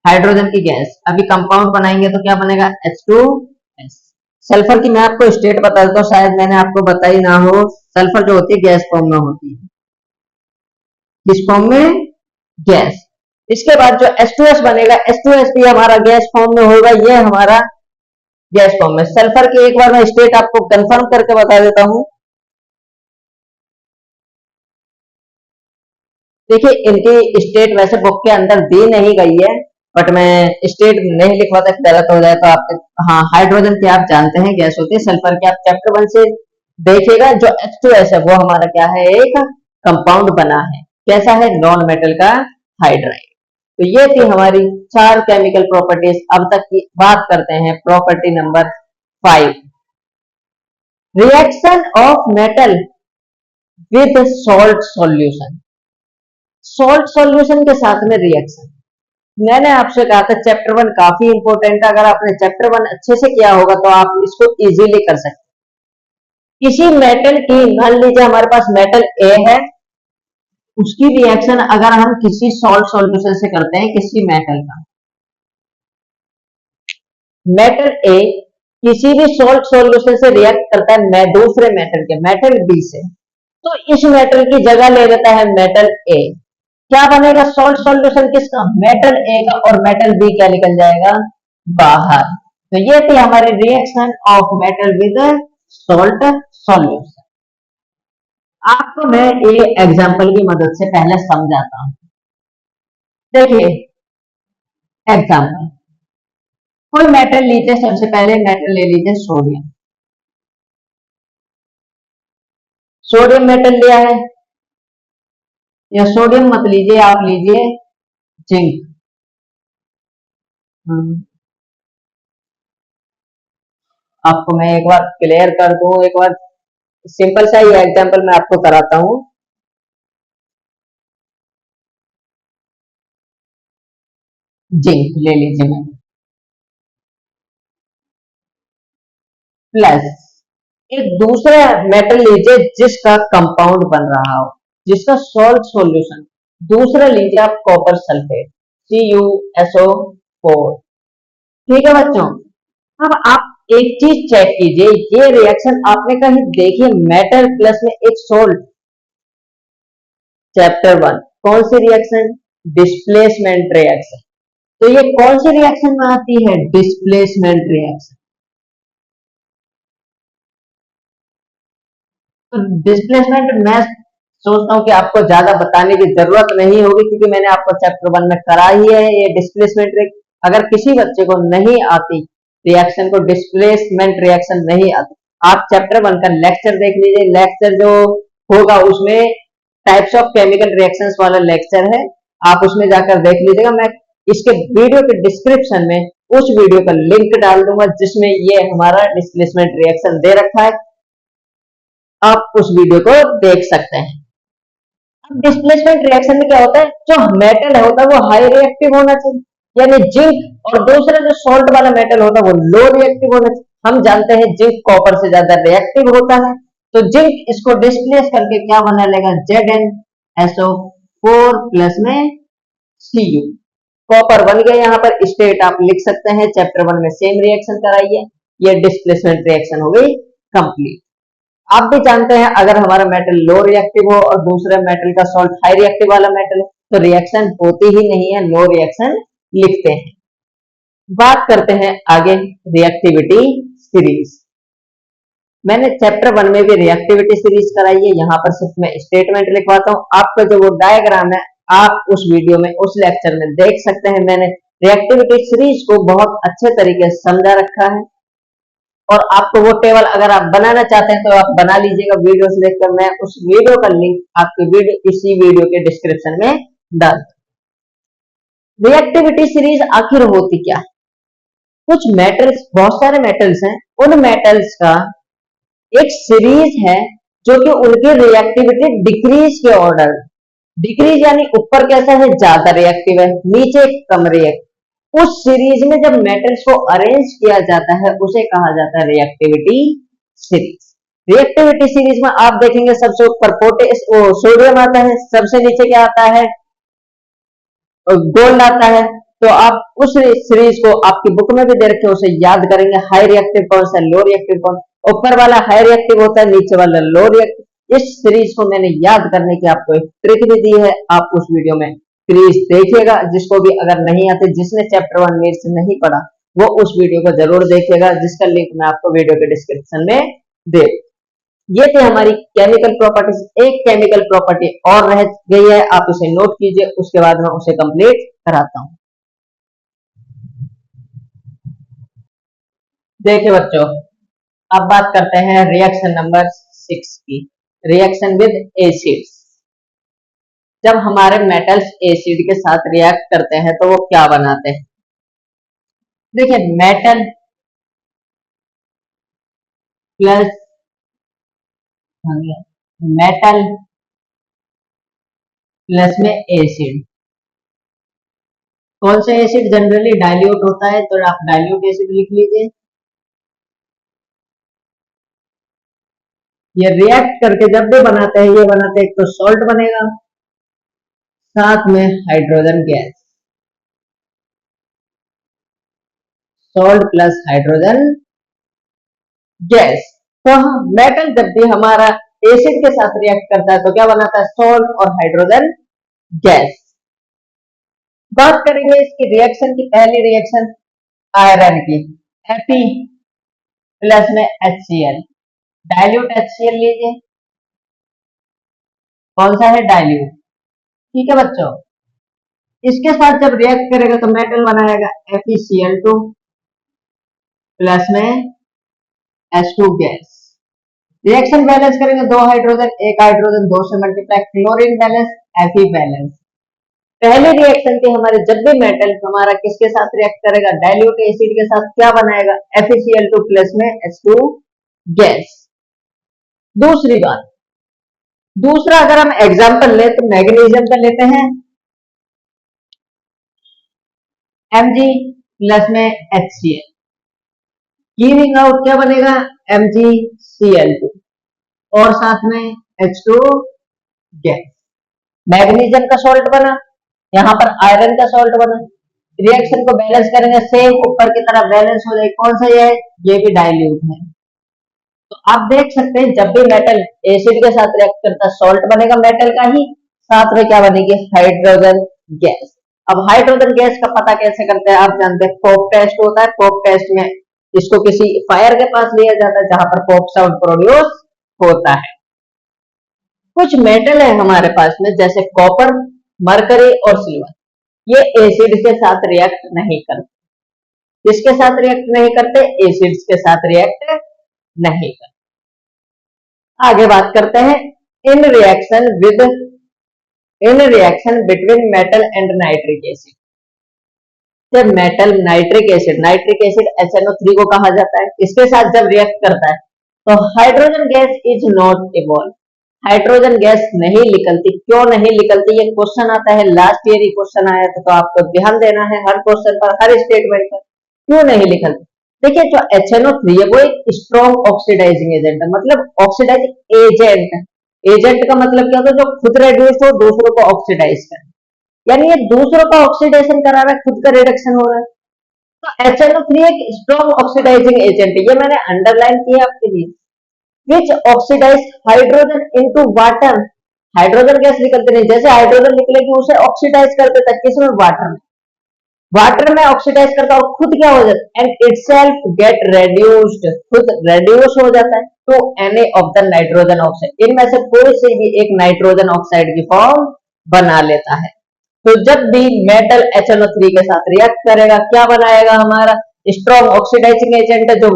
हाइड्रोजन की गैस। अभी कंपाउंड बनाएंगे तो क्या बनेगा, H2S। सल्फर की मैं आपको स्टेट बता देता हूँ, शायद मैंने आपको बताई ना हो। सल्फर जो होती है गैस फॉर्म में होती है, किस फॉर्म में, गैस। इसके बाद जो H2S बनेगा, H2S भी हमारा गैस फॉर्म में होगा, ये हमारा गैस फॉर्म में। सल्फर की एक बार मैं स्टेट आपको कंफर्म करके बता देता हूं। देखिए इनकी स्टेट वैसे बुक के अंदर दी नहीं गई है, बट मैं स्टेट नहीं लिखवाता, गलत हो जाए तो आप, हाँ हाइड्रोजन की आप जानते हैं गैस होती है, सल्फर की आप चैप्टर 1 से देखिएगा। जो H2S है वो हमारा क्या है, एक कंपाउंड बना है, कैसा है, नॉन मेटल का हाइड्राइड। तो ये थी हमारी 4 केमिकल प्रॉपर्टीज। अब तक की बात करते हैं property number 5, reaction of metal with salt solution. Salt solution के साथ में रिएक्शन, मैंने आपसे कहा था चैप्टर 1 काफी इंपॉर्टेंट है। अगर आपने चैप्टर 1 अच्छे से किया होगा तो आप इसको इजीली कर सकते हैं। किसी मेटल की, मान लीजिए हमारे पास मेटल A है, उसकी रिएक्शन अगर हम किसी सॉल्ट सॉल्यूशन से करते हैं, किसी मेटल का, मेटल A किसी भी सॉल्ट सॉल्यूशन से रिएक्ट करता है मैं दूसरे मेटल के, मेटल B से, तो इस मेटल की जगह ले लेता है मेटल A। क्या बनेगा सॉल्ट सॉल्यूशन किसका, मेटल A का, और मेटल B क्या निकल जाएगा बाहर। तो ये थी हमारी reaction of metal with salt solution. आपको मैं ये एग्जांपल की मदद से पहले समझाता हूं। देखिए एग्जांपल, कोई मेटल लीजिए, सबसे पहले मेटल ले लीजिए सोडियम। सोडियम मेटल लिया है, या सोडियम मत लीजिए, आप लीजिए जिंक। आपको मैं एक बार क्लियर कर दूं, एक बार सिंपल सा ये एग्जांपल मैं आपको कराता हूं। जिंक ले लीजिए मैं, प्लस एक दूसरा मेटल लीजिए जिसका कंपाउंड बन रहा हो, जिसका सॉल्ट सॉल्यूशन, दूसरा लीजिए आप कॉपर सल्फेट, CuSO4। ठीक है बच्चों, अब आप एक चीज चेक कीजिए, ये रिएक्शन आपने कहीं देखी, मेटल प्लस में एक सोल्ट, चैप्टर 1 कौन सी रिएक्शन, डिस्प्लेसमेंट रिएक्शन। तो ये कौन सी रिएक्शन में आती है, डिस्प्लेसमेंट रिएक्शन। तो डिस्प्लेसमेंट मैं सोचता हूं कि आपको ज्यादा बताने की जरूरत नहीं होगी, क्योंकि मैंने आपको चैप्टर 1 में करा ही है ये डिस्प्लेसमेंट। अगर किसी बच्चे को नहीं आती रिएक्शन को, डिस्प्लेसमेंट रिएक्शन नहीं आती, आप चैप्टर 1 का लेक्चर देख लीजिए। लेक्चर जो होगा उसमें टाइप्स ऑफ केमिकल रिएक्शंस वाला लेक्चर है, आप उसमें जाकर देख लीजिएगा। मैं इसके वीडियो के डिस्क्रिप्शन में उस वीडियो का लिंक डाल दूंगा जिसमें ये हमारा डिस्प्लेसमेंट रिएक्शन दे रखा है, आप उस वीडियो को देख सकते हैं। अब डिस्प्लेसमेंट रिएक्शन में क्या होता है, जो मेटल होता है वो हाई रिएक्टिव होना चाहिए, यानी जिंक, और दूसरा जो सॉल्ट वाला मेटल होता है वो लो रिएक्टिव होना चाहिए। हम जानते हैं जिंक कॉपर से ज्यादा रिएक्टिव होता है, तो जिंक इसको डिस्प्लेस करके क्या बना लेगा, ZnSO4 प्लस में Cu। कॉपर बन गया, यहाँ पर स्टेट आप लिख सकते हैं, चैप्टर 1 में सेम रिएक्शन कराइए, ये डिस्प्लेसमेंट रिएक्शन हो गई कंप्लीट। आप भी जानते हैं अगर हमारा मेटल लो रिएक्टिव हो और दूसरे मेटल का सॉल्ट हाई रिएक्टिव वाला मेटल हो तो रिएक्शन होती ही नहीं है, नो रिएक्शन लिखते हैं। बात करते हैं आगे रिएक्टिविटी सीरीज। मैंने चैप्टर 1 में भी रिएक्टिविटी सीरीज कराई है, यहाँ पर सिर्फ मैं स्टेटमेंट लिखवाता हूँ, आपका जो वो डायग्राम है आप उस वीडियो में उस लेक्चर में देख सकते हैं। मैंने रिएक्टिविटी सीरीज को बहुत अच्छे तरीके से समझा रखा है, और आपको वो टेबल अगर आप बनाना चाहते हैं तो आप बना लीजिएगा वीडियो से देखकर। मैं उस वीडियो का लिंक आपके इसी वीडियो के डिस्क्रिप्शन में डाल दूं। रिएक्टिविटी सीरीज आखिर होती क्या है? कुछ मेटल्स, बहुत सारे मेटल्स हैं, उन मेटल्स का एक सीरीज है जो कि उनकी रिएक्टिविटी डिक्रीज के ऑर्डर, डिक्रीज यानी ऊपर कैसा है, ज्यादा रिएक्टिव है, नीचे कम रिएक्टिव, उस सीरीज में जब मेटल्स को अरेंज किया जाता है उसे कहा जाता है रिएक्टिविटी सीरीज। रिएक्टिविटी सीरीज में आप देखेंगे सबसे ऊपर सोडियम आता है, सबसे नीचे क्या आता है, गोल्ड आता है। तो आप उस सीरीज को आपकी बुक में भी दे रखे, उसे याद करेंगे, हाई रिएक्टिव कौन सा, लो रिएक्टिव कौन, ऊपर वाला हाई रिएक्टिव होता है, नीचे वाला लो रिएक्टिव। इस सीरीज को मैंने याद करने की आपको एक ट्रिक भी दी है, आप उस वीडियो में प्लीज देखिएगा, जिसको भी अगर नहीं आते, जिसने चैप्टर 1 मेरे से नहीं पढ़ा वो उस वीडियो को जरूर देखिएगा, जिसका लिंक मैं आपको वीडियो के डिस्क्रिप्शन में दे। ये थी हमारी केमिकल प्रॉपर्टीज। एक केमिकल प्रॉपर्टी और रह गई है, आप उसे नोट कीजिए, उसके बाद मैं उसे कंप्लीट कराता हूं। देखिए बच्चों, अब बात करते हैं रिएक्शन नंबर 6 की, रिएक्शन विद एसिड्स। जब हमारे मेटल्स एसिड के साथ रिएक्ट करते हैं तो वो क्या बनाते हैं? देखिए, मेटल प्लस मेटल प्लस में एसिड, कौन सा एसिड जनरली डाइल्यूट होता है, तो आप डाइल्यूट एसिड लिख लीजिए। ये रिएक्ट करके जब भी बनाते हैं, ये बनाते हैं, एक तो सॉल्ट बनेगा, साथ में hydrogen gas, salt plus hydrogen gas. तो मेटल जब भी हमारा एसिड के साथ रिएक्ट करता है तो क्या बनाता है, सॉल्ट और हाइड्रोजन गैस। बात करेंगे इसकी रिएक्शन की, पहली रिएक्शन आयरन की, Fe प्लस में HCl, डाइल्यूट HCl लीजिए, कौन सा है, डाइल्यूट, ठीक है बच्चों। इसके साथ जब रिएक्ट करेगा तो मेटल बनाएगा FeCl2 प्लस में H2 गैस। रिएक्शन बैलेंस करेंगे, दो हाइड्रोजन एक हाइड्रोजन, दो से multiply, chlorine balance, Fe balance. पहले रिएक्शन के हमारे जब भी मेटल हमारा किसके साथ रिएक्ट करेगा, डाइल्यूट एसिड के साथ, क्या बनाएगा, FeCl2 प्लस में H2 गैस। दूसरी बात, दूसरा अगर हम एग्जांपल ले तो मैग्नीशियम का लेते हैं, Mg प्लस में HCl, कीनिंग आउट क्या बनेगा, MgCl2 और साथ में H2 गैस। मैग्नीशियम का सॉल्ट बना, यहाँ पर आयरन का सॉल्ट बना। रिएक्शन को बैलेंस करेंगे, सेम ऊपर की तरफ बैलेंस हो जाए, कौन सा ये भी डाइल्यूट है। तो आप देख सकते हैं जब भी मेटल एसिड के साथ रिएक्ट करता है सॉल्ट बनेगा मेटल का ही, साथ में क्या बनेगी, हाइड्रोजन गैस। अब हाइड्रोजन गैस का पता कैसे करते हैं, आप जानते हैं पोप टेस्ट होता है, पोप टेस्ट में इसको किसी फायर के पास लिया जाता है जहां पर पोप साउंड प्रोड्यूस होता है। कुछ मेटल है हमारे पास में जैसे कॉपर, मरकरी और सिल्वर, ये एसिड के साथ रिएक्ट नहीं करते। किसके साथ रिएक्ट नहीं करते, एसिड्स के साथ रिएक्ट नहीं करते। आगे बात करते हैं in reaction between metal and nitric acid. जब मेटल नाइट्रिक एसिड HNO3 को कहा जाता है, इसके साथ जब रिएक्ट करता है तो hydrogen gas is not evolve, hydrogen gas नहीं निकलती। क्यों नहीं निकलती, ये क्वेश्चन आता है, लास्ट ईयर ही क्वेश्चन आया था, तो आपको ध्यान देना है हर क्वेश्चन पर, हर स्टेटमेंट पर, क्यों नहीं निकलती। देखिए जो HNO3 है वो एक स्ट्रॉन्ग ऑक्सीडाइजिंग एजेंट है, मतलब ऑक्सीडाइजिंग एजेंट। एजेंट का मतलब क्या होता है, जो खुद रेड्यूस हो दूसरों को ऑक्सीडाइज करे, यानी ये दूसरों का ऑक्सीडेशन करा रहा है, खुद का रिडक्शन हो रहा है। तो HNO3 एक स्ट्रॉन्ग ऑक्सीडाइजिंग एजेंट है, ये मैंने अंडरलाइन किया आपके लिए। Which oxidize hydrogen into water, hydrogen gas निकलते नहीं, जैसे हाइड्रोजन निकलेगी उसे ऑक्सीडाइज कर देता है, किसमें, वाटर में। वाटर में ऑक्सीडाइज करता है और खुद क्या हो जाता है, एंड इटसेल्फ गेट रेड्यूस्ड, खुद रेड्यूस हो जाता है to any of the nitrogen oxide, इनमें से कोई से भी एक नाइट्रोजन ऑक्साइड की फॉर्म बना लेता है। तो जब भी मेटल HNO3 के साथ रिएक्ट करेगा, क्या बनाएगा, हमारा स्ट्रॉन्ग ऑक्सीडाइजिंग एजेंट है, जो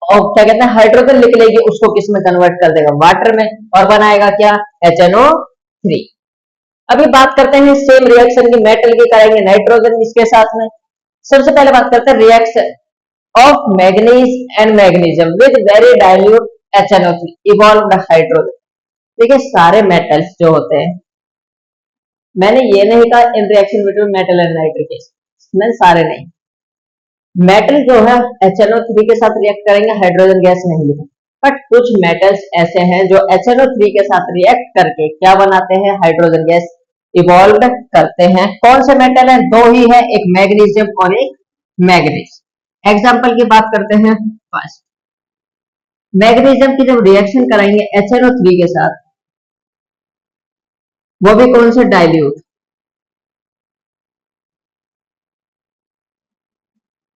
और क्या कहते हैं हाइड्रोजन निकलेगी उसको किस में कन्वर्ट कर देगा, वाटर में, और बनाएगा क्या, HNO3। अभी बात करते हैं सेम रिएक्शन की, मेटल की करेंगे नाइट्रोजन इसके साथ में। सबसे पहले बात करते हैं reaction of manganese and magnesium with very dilute HNO3 evolved hydrogen. देखिए सारे मेटल्स जो होते हैं, मैंने ये नहीं कहा in reaction between metal and nitric acid, मैंने सारे नहीं, मेटल जो है HNO3 के साथ रिएक्ट करेंगे, हाइड्रोजन गैस नहीं लिखा, बट कुछ मेटल्स ऐसे हैं जो HNO3 के साथ रिएक्ट करके क्या बनाते हैं, हाइड्रोजन गैस इवॉल्व करते हैं। कौन से मेटल हैं, दो ही है, एक मैग्नीशियम और एक मैग्नीज। एग्जाम्पल की बात करते हैं, फर्स्ट मैग्नीशियम की जब रिएक्शन कराएंगे HNO3 के साथ, वो भी कौन से, डाइल्यूट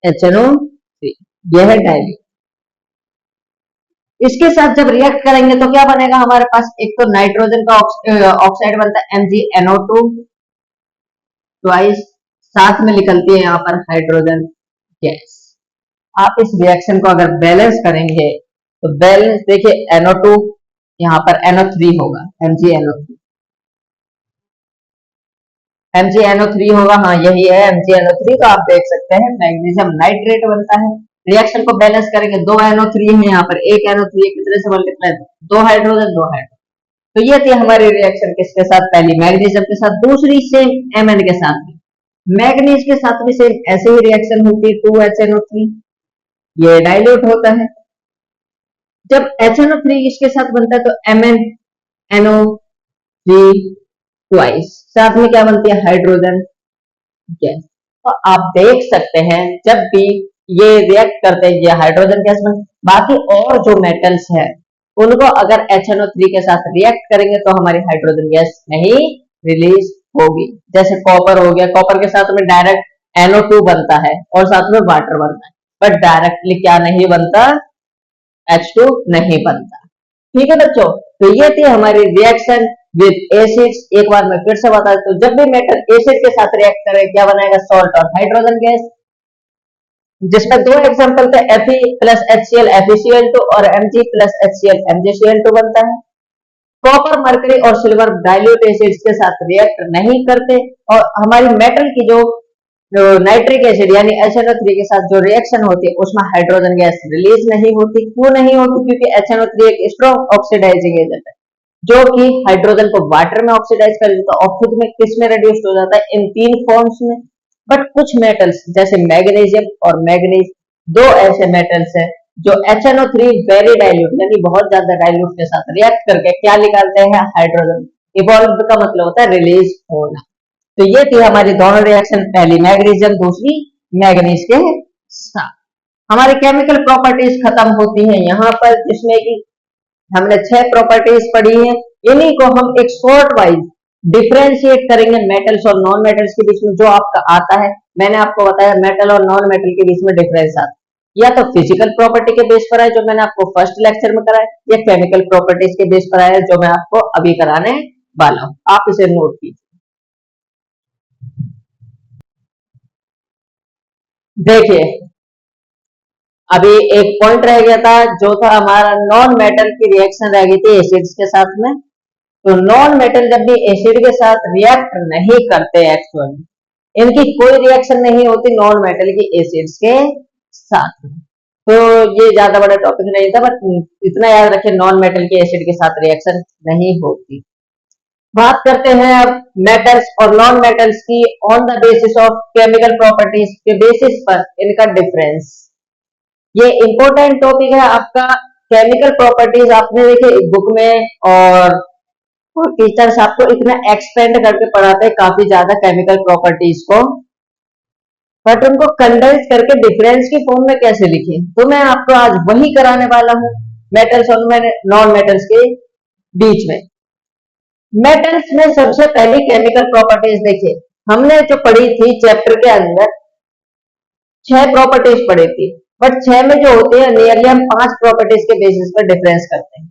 HNO3, यह है डाइल्यूट। इसके साथ जब रिएक्ट करेंगे तो क्या बनेगा हमारे पास, एक तो नाइट्रोजन का ऑक्साइड बनता है MgNO2 ट्वाइस, साथ में निकलती है यहाँ पर हाइड्रोजन गैस। आप इस रिएक्शन को अगर बैलेंस करेंगे तो बैलेंस देखिए NO2 यहाँ पर NO3 होगा, MgNO3 होगा, हाँ यही है MgNO3। तो आप देख सकते हैं मैग्नीशियम नाइट्रेट बनता है। रिएक्शन को बैलेंस करेंगे, दो NO3 है यहाँ पर, एक NO3 कितने से मल्टीप्लाई, दो हाइड्रोजन, दो हाइड्रोजन। तो ये थी हमारी रिएक्शन किसके साथ, पहली मैग्नीशियम के साथ, दूसरी सेम Mn के साथ भी, मैग्नीज के साथ भी सेम ऐसे ही रिएक्शन होती है, 2HNO3, ये डाइल्यूट होता है। जब HNO3 इसके साथ बनता है तो MnNO3 ट्वाइस, साथ में क्या बनती है, हाइड्रोजन गैस। तो आप देख सकते हैं जब भी ये रिएक्ट करते हैं ये हाइड्रोजन गैस बन, बाकी और जो मेटल्स हैं उनको अगर HNO3 के साथ रिएक्ट करेंगे तो हमारी हाइड्रोजन गैस नहीं रिलीज होगी। जैसे कॉपर हो गया, कॉपर के साथ में डायरेक्ट NO2 बनता है और साथ में वाटर बनता है, बट डायरेक्टली क्या नहीं बनता, H2 नहीं बनता। ठीक है बच्चों, तो ये थी हमारी रिएक्शन विद एसिड्स। एक बार मैं फिर से बता देता हूँ, जब भी मेटल एसिड के साथ रिएक्ट करे क्या बनाएगा, सॉल्ट और हाइड्रोजन गैस, जिसमें दो एग्जांपल थे, Fe प्लस HCl FeCl2 और Mg प्लस HCl MgCl2 बनता है। कॉपर, मरकरी और सिल्वर डाइल्यूट एसिड्स के साथ रिएक्ट नहीं करते, और हमारी मेटल की जो नाइट्रिक एसिड यानी HNO3 के साथ जो रिएक्शन होती है उसमें हाइड्रोजन गैस रिलीज नहीं होती। क्यों नहीं होती, क्योंकि HNO3 एक स्ट्रॉन्ग ऑक्सीडाइजिंग एजेंट है जो कि हाइड्रोजन को वाटर में ऑक्सीडाइज कर देता है और खुद में किस में रिड्यूस्ड हो जाता है, इन तीन फॉर्म्स में। बट कुछ मेटल्स जैसे मैग्नीशियम और मैग्नीज, दो ऐसे मेटल्स हैं जो HNO3 वेरी डाइल्यूट यानी बहुत ज्यादा डाइल्यूट के साथ रिएक्ट करके क्या निकालते हैं, हाइड्रोजन। इवॉल्व का मतलब होता है रिलीज होना। तो ये थी हमारी दोनों रिएक्शन, पहली मैग्नीशियम, दूसरी मैग्नीज के साथ। हमारी केमिकल प्रॉपर्टीज खत्म होती हैं यहाँ पर, जिसमें कि हमने 6 प्रॉपर्टीज पढ़ी हैं। इन्हीं को हम एक शॉर्ट वाइज डिफरेंशिएट करेंगे मेटल्स और नॉन मेटल्स के बीच में। जो आपका आता है, मैंने आपको बताया मेटल और नॉन मेटल के बीच में डिफरेंस आता है, या तो फिजिकल प्रॉपर्टी के बेस पर है जो मैंने आपको फर्स्ट लेक्चर में कराया, या केमिकल प्रॉपर्टीज के बेस पर है जो मैं आपको अभी कराने वाला हूं। आप इसे नोट कीजिए। देखिए अभी एक पॉइंट रह गया था जो था हमारा नॉन मेटल की रिएक्शन रह गई थी एसिड्स के साथ में। तो नॉन मेटल जब भी एसिड के साथ रिएक्ट नहीं करते, एक्चुअली इनकी कोई रिएक्शन नहीं होती नॉन मेटल की एसिड्स के साथ में। तो ये ज्यादा बड़ा टॉपिक नहीं था, बट इतना याद रखिए नॉन मेटल के एसिड के साथ रिएक्शन नहीं होती। बात करते हैं अब मेटल्स और नॉन मेटल्स की on the basis of chemical properties के बेसिस पर इनका डिफरेंस। ये इंपॉर्टेंट टॉपिक है आपका। केमिकल प्रॉपर्टीज आपने देखे बुक में, और टीचर्स आपको इतना एक्सपेंड करके पढ़ाते हैं काफी ज्यादा केमिकल प्रॉपर्टीज को, बट उनको कंडेंस करके डिफरेंस की फॉर्म में कैसे लिखें, तो मैं आपको आज वही कराने वाला हूं मेटल्स और नॉन मेटल्स के बीच में। मेटल्स में सबसे पहली केमिकल प्रॉपर्टीज देखिए, हमने जो पढ़ी थी चैप्टर के अंदर 6 प्रॉपर्टीज पढ़ी थी, बट 6 में जो होती है नियरली हम 5 प्रॉपर्टीज के बेसिस पर डिफरेंस करते हैं।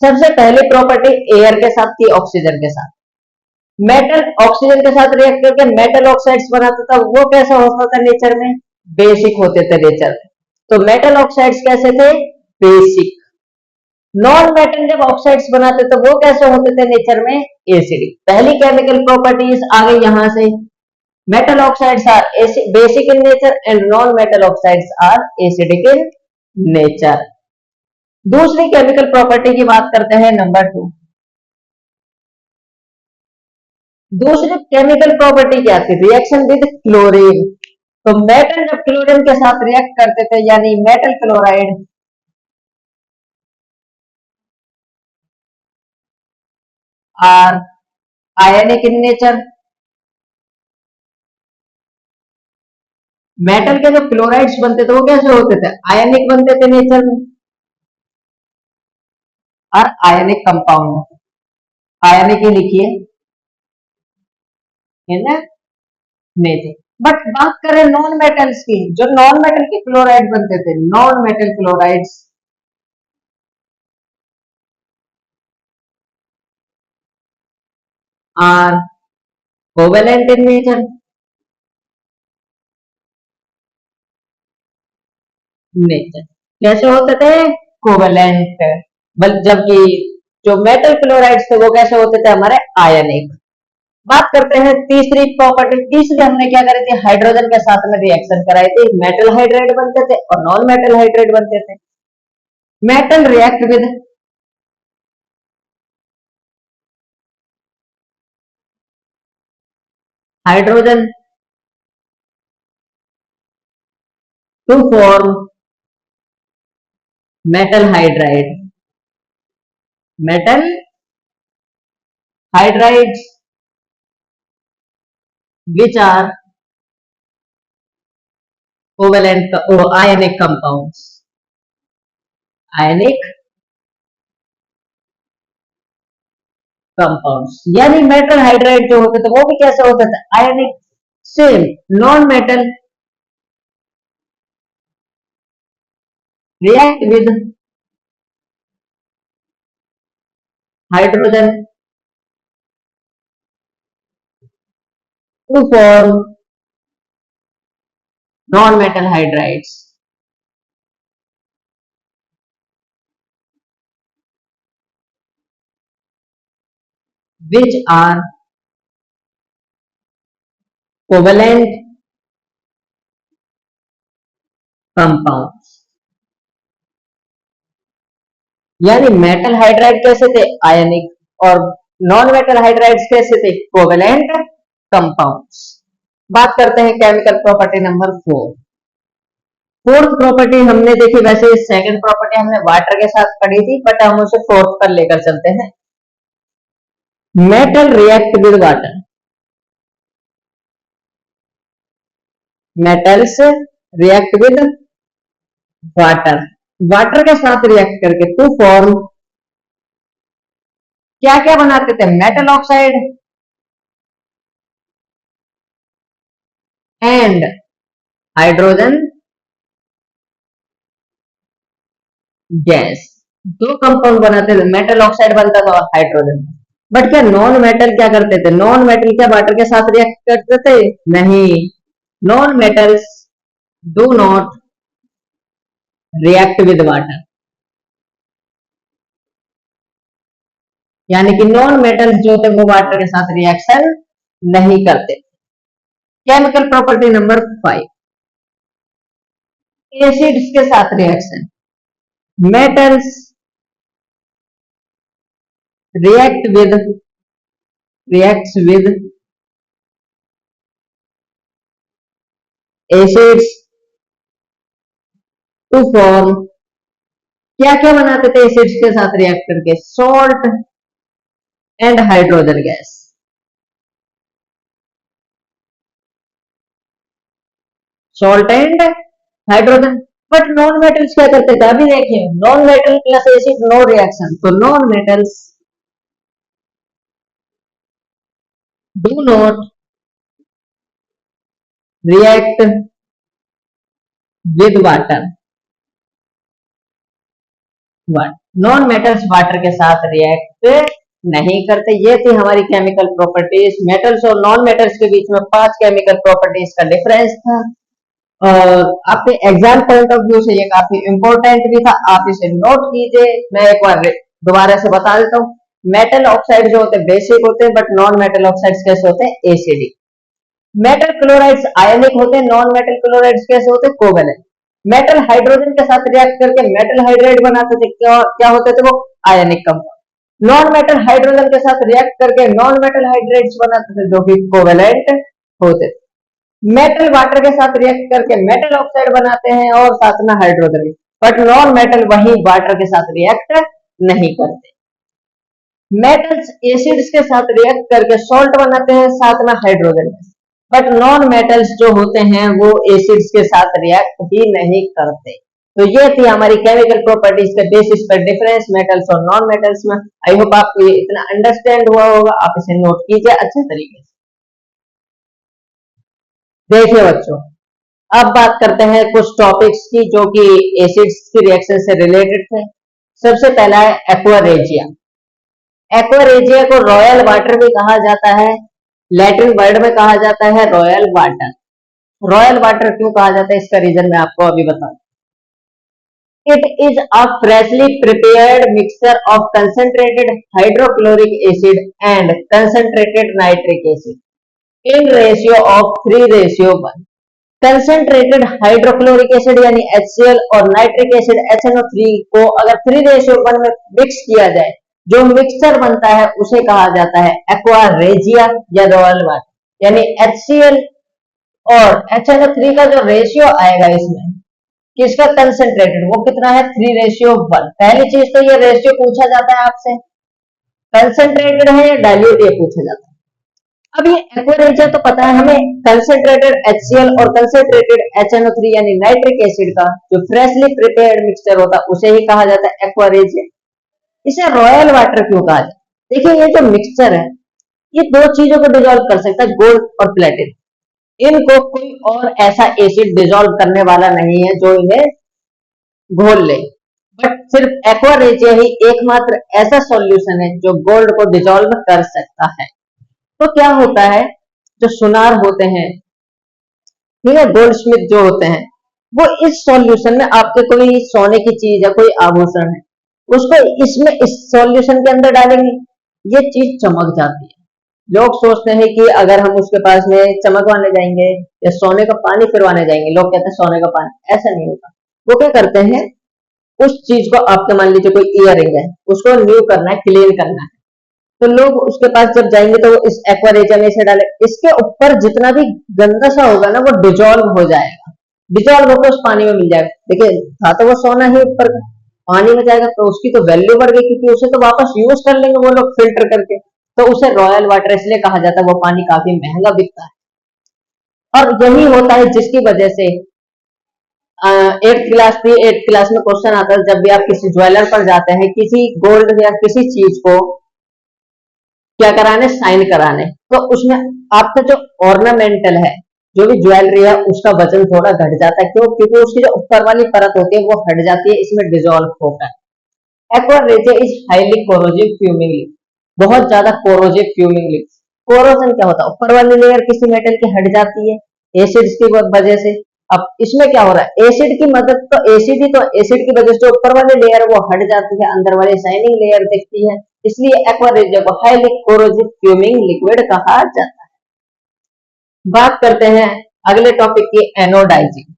सबसे पहली प्रॉपर्टी एयर के साथ थी, ऑक्सीजन के साथ। मेटल ऑक्सीजन के साथ रिएक्ट करके मेटल ऑक्साइड्स बनाता था, वो कैसा होता था नेचर में, बेसिक होते थे नेचर में। तो मेटल ऑक्साइड्स कैसे थे, बेसिक। नॉन मेटल जब ऑक्साइड्स बनाते तो वो कैसे होते थे नेचर में, एसिडिक। पहली केमिकल प्रॉपर्टीज आ गई यहां से, metal oxides are basic in nature and non metal oxides are acidic in nature. दूसरी केमिकल प्रॉपर्टी की बात करते हैं, नंबर 2। दूसरी केमिकल प्रॉपर्टी क्या थी, रिएक्शन विद क्लोरीन। तो मेटल जब क्लोरीन के साथ रिएक्ट करते थे, यानी metal chloride are ionic in nature. Metal के जो क्लोराइड्स बनते थे वो कैसे होते थे, आयनिक बनते थे नेचर में, और आयनिक कंपाउंड, आयनिक ही लिखिए, है ना, नेचर। बट बात करें नॉन मेटल्स की, जो नॉन मेटल के क्लोराइड बनते थे, non metal chlorides are covalent in nature. Nature कैसे होते थे, कोवेलेंट। जबकि जो मेटल क्लोराइड्स थे वो कैसे होते थे, हमारे आयनिक। बात करते हैं तीसरी प्रॉपर्टी। तीसरी हमने क्या करी थी, हाइड्रोजन के साथ में रिएक्शन कराई थी, मेटल हाइड्राइड बनते थे और नॉन मेटल हाइड्राइड बनते थे। Metal react with hydrogen to form metal hydride, metal hydrides which are covalent ionic compounds, ionic compounds। यानी मेटल हाइड्राइड जो होते थे वो भी कैसे होते थे, ionic. Same non metal react with hydrogen to form non metal hydrides, which are covalent compounds। यानी मेटल हाइड्राइड कैसे थे, आयनिक, और नॉन मेटल हाइड्राइड्स कैसे थे, कोवेलेंट कंपाउंड्स। बात करते हैं chemical property number 4। Fourth property हमने देखी, वैसे सेकंड प्रॉपर्टी हमने वाटर के साथ पढ़ी थी, बट हम उसे फोर्थ पर लेकर चलते हैं। Metal react with water, metals react with water, water के साथ रिएक्ट करके टू फॉर्म क्या क्या बनाते थे, metal oxide and hydrogen gas. दो कंपाउंड बनाते थे, मेटल ऑक्साइड बनता था और हाइड्रोजन। बट क्या नॉन मेटल क्या करते थे, नॉन मेटल क्या वाटर के साथ रिएक्ट करते थे, नहीं। Non metals do not react with water, यानी कि नॉन मेटल्स जो थे वो वाटर के साथ रिएक्शन नहीं करते। केमिकल प्रॉपर्टी नंबर 5, एसिड्स के साथ reaction. Metals react with reacts with acids to form, क्या क्या बनाते थे एसिड्स के साथ रिएक्ट करके? Salt and hydrogen gas. Salt and hydrogen. But non metals क्या करते थे? अभी देखिए, non metal plus acid no reaction, तो non metals do not react with water. Non metals water के साथ रिएक्ट नहीं करते। ये थी हमारी केमिकल प्रॉपर्टीज। मेटल्स और नॉन मेटल्स के बीच में 5 केमिकल प्रॉपर्टीज का डिफरेंस था, और आपके एग्जाम पॉइंट ऑफ व्यू से ये काफी इंपॉर्टेंट भी था, आप इसे नोट कीजिए। मैं एक बार दोबारा से बता देता हूँ। मेटल ऑक्साइड जो होते हैं बेसिक होते हैं, बट नॉन मेटल ऑक्साइड्स कैसे होते हैं? एसिडिक। मेटल क्लोराइड्स आयनिक होते हैं, नॉन मेटल क्लोराइड्स कैसे होते हैं? कोवेलेंट। मेटल हाइड्रोजन के साथ रिएक्ट करके मेटल हाइड्राइड बनाते थे, क्या होते थे वो? Ionic compound. Non metal hydrogen के साथ रिएक्ट करके नॉन मेटल हाइड्राइड्स बनाते थे, जो कि कोवेलेंट होते थे। मेटल वाटर के साथ रिएक्ट करके मेटल ऑक्साइड बनाते हैं और साथ में हाइड्रोजन, बट नॉन मेटल वही वाटर के साथ रिएक्ट नहीं करते। मेटल्स एसिड्स के साथ रिएक्ट करके सॉल्ट बनाते हैं, साथ में हाइड्रोजन, बट नॉन मेटल्स जो होते हैं वो एसिड्स के साथ रिएक्ट ही नहीं करते। तो ये थी हमारी केमिकल प्रॉपर्टीज के बेसिस पर डिफरेंस मेटल्स और नॉन मेटल्स में। आई होप आपको ये इतना अंडरस्टैंड हुआ होगा, आप इसे नोट कीजिए अच्छे तरीके से। देखिए बच्चों, अब बात करते हैं कुछ टॉपिक्स की जो कि एसिड्स की रिएक्शन से रिलेटेड थे। सबसे पहला है एक्वारेजिया। एक्वारेजिया को रॉयल वाटर भी कहा जाता है, लैटिन वर्ड में कहा जाता है रॉयल वाटर। रॉयल वाटर क्यों कहा जाता है, इसका रीजन मैं आपको अभी बताऊं। It is a freshly prepared mixture of concentrated hydrochloric acid and concentrated nitric acid in ratio of 3:1। Concentrated hydrochloric acid यानी HCl और नाइट्रिक एसिड HNO3 को अगर 3:1 में मिक्स किया जाए, जो मिक्सचर बनता है उसे कहा जाता है एक्वारेजिया या रॉयल वाटर। यानी HCl और HNO3 का जो रेशियो आएगा इसमें, किसका? कंसंट्रेटेड, वो कितना है? 3:1। पहली चीज तो ये रेशियो पूछा जाता है आपसे, कंसंट्रेटेड है या डाइल्यूट, ये पूछा जाता है। अब ये एक्वारेजिया तो पता है हमें, कंसंट्रेटेड HCl और कंसंट्रेटेड HNO3 यानी नाइट्रिक एसिड का जो फ्रेशली प्रिपेयर्ड मिक्सचर होता है उसे ही कहा जाता है एक्वारेजिया। इसे रॉयल वाटर क्यों कहा जाता है? देखिए, ये जो मिक्सचर है ये 2 चीजों को डिसॉल्व कर सकता है, गोल्ड और प्लेटिनम। इनको कोई और ऐसा एसिड डिसॉल्व करने वाला नहीं है जो इन्हें घोल ले, बट सिर्फ एक्वारेजिया ही एकमात्र ऐसा सॉल्यूशन है जो गोल्ड को डिसॉल्व कर सकता है। तो क्या होता है, जो सुनार होते हैं, ठीक है, गोल्ड स्मिथ जो होते हैं, वो इस सॉल्यूशन में आपके कोई सोने की चीज है, कोई आभूषण है, उसको इसमें इस सॉल्यूशन के अंदर डालेंगे, ये चीज चमक जाती है। लोग सोचते हैं कि अगर हम उसके पास में चमकवाने जाएंगे या सोने का पानी फिरवाने जाएंगे, लोग कहते हैं सोने का पानी, ऐसा नहीं होता। वो क्या करते हैं, उस चीज को, आपके मान लीजिए कोई इयररिंग है, उसको न्यू करना है, क्लीन करना है, तो लोग उसके पास जब जाएंगे तो वो इस एक्वारेजिया में से डाले, इसके ऊपर जितना भी गंदा सा होगा ना वो डिजॉल्व हो जाएगा, डिजॉल्व होकर उस पानी में मिल जाएगा। देखिए, था तो वो सोना ही, ऊपर पानी में जाएगा तो उसकी तो वैल्यू बढ़ गई, क्योंकि उसे तो वापस यूज कर लेंगे वो लोग फिल्टर करके, तो उसे रॉयल वाटर इसलिए कहा जाता है, वो पानी काफी महंगा बिकता है। और यही होता है जिसकी वजह से 8th क्लास में क्वेश्चन आता है, जब भी आप किसी ज्वेलर पर जाते हैं किसी गोल्ड या किसी चीज को क्या कराने, साइन कराने, तो उसमें आपका जो ऑर्नामेंटल है, जो भी ज्वेलरी है, उसका वजन थोड़ा घट जाता है। क्यों? क्योंकि उसकी जो ऊपर वाली परत होती है वो हट जाती है, इसमें डिजॉल्व होकर। Aqua regia is highly corrosive fuming liquid, बहुत ज्यादा कोरोजिव फ्यूमिंग लिक्विड। कोरोजन क्या होता है, ऊपर वाली लेयर किसी मेटल की हट जाती है एसिड्स की वजह से। अब इसमें क्या हो रहा है, एसिड की मदद, तो एसिड ही, तो एसिड की वजह से ऊपर वाली लेयर वो हट जाती है, अंदर वाली शाइनिंग लेयर दिखती है, इसलिए एक्वारेजिया को हाईली कोरोजिव फ्यूमिंग लिक्विड कहा जाता है। बात करते हैं अगले टॉपिक की, एनोडाइजिंग।